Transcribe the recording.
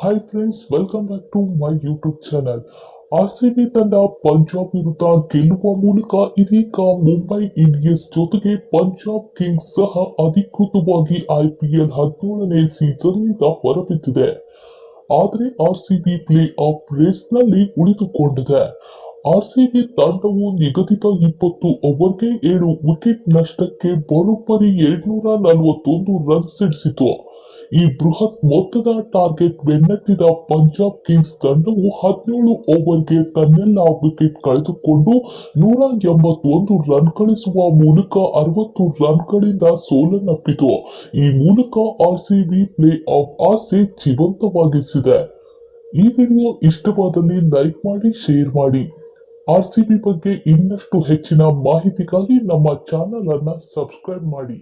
Hi friends, welcome back to my YouTube channel. RCB ತಂಡ ಪಂಜಾಬ್ ವಿರುದ್ಧ ಗೆಲ್ಲುವ ಮೂಲಕ ಇದೀಗ ಮುಂಬೈ ಇಂಡಿಯನ್ಸ್ ಜೊತೆಗೆ ಪಂಜಾಬ್ ಕಿಂಗ್ಸ್ ಸಹ ಅಧಿಕೃತವಾಗಿ IPL 17ನೇ ಸೀಸನ್ನಿಂದ ಹೊರಬಿದ್ದಿದೆ. ಆದರೆ ಆರ್ಸಿಬಿ ಪ್ಲೇ ಆಫ್ ರೇಸ್ನಲ್ಲಿ ಉಳಿದುಕೊಂಡಿದೆ. ಆರ್ಸಿಬಿ ತಂಡವು ನಿಗದಿತ 20 ಓವರ್ಗೆ 7 ವಿಕೆಟ್ ನಷ್ಟಕ್ಕೆ ಬರೋಬ್ಬರಿ 241 ರನ್ ಸಿಡಿಸಿತು. ಈ ಬೃಹತ್ ಮೊತ್ತದ ಟಾರ್ಗೆಟ್ ಬೆನ್ನಟ್ಟಿದ ಪಂಜಾಬ್ ಕಿಂಗ್ಸ್ ತಂಡವು 17 ಓವರ್ಗೆ ತನ್ನೆಲ್ಲ ವಿಕೆಟ್ ಕಳೆದುಕೊಂಡು 181 ರನ್ ಗಳಿಸುವ ಮೂಲಕ 60 ರನ್ಗಳಿಂದ ಸೋಲನ್ನಪ್ಪಿತು. ಈ ಮೂಲಕ ಆರ್ಸಿಬಿ ಪ್ಲೇ ಆಫ್ ಆಸೆ ಜೀವಂತವಾಗಿಸಿದೆ. ಈ ವಿಡಿಯೋ ಇಷ್ಟವಾದಲ್ಲಿ ಲೈಕ್ ಮಾಡಿ, ಶೇರ್ ಮಾಡಿ. ಆರ್ಸಿಬಿ ಬಗ್ಗೆ ಇನ್ನಷ್ಟು ಹೆಚ್ಚಿನ ಮಾಹಿತಿಗಾಗಿ ನಮ್ಮ ಚಾನೆಲ್ ಅನ್ನ ಸಬ್ಸ್ಕ್ರೈಬ್ ಮಾಡಿ.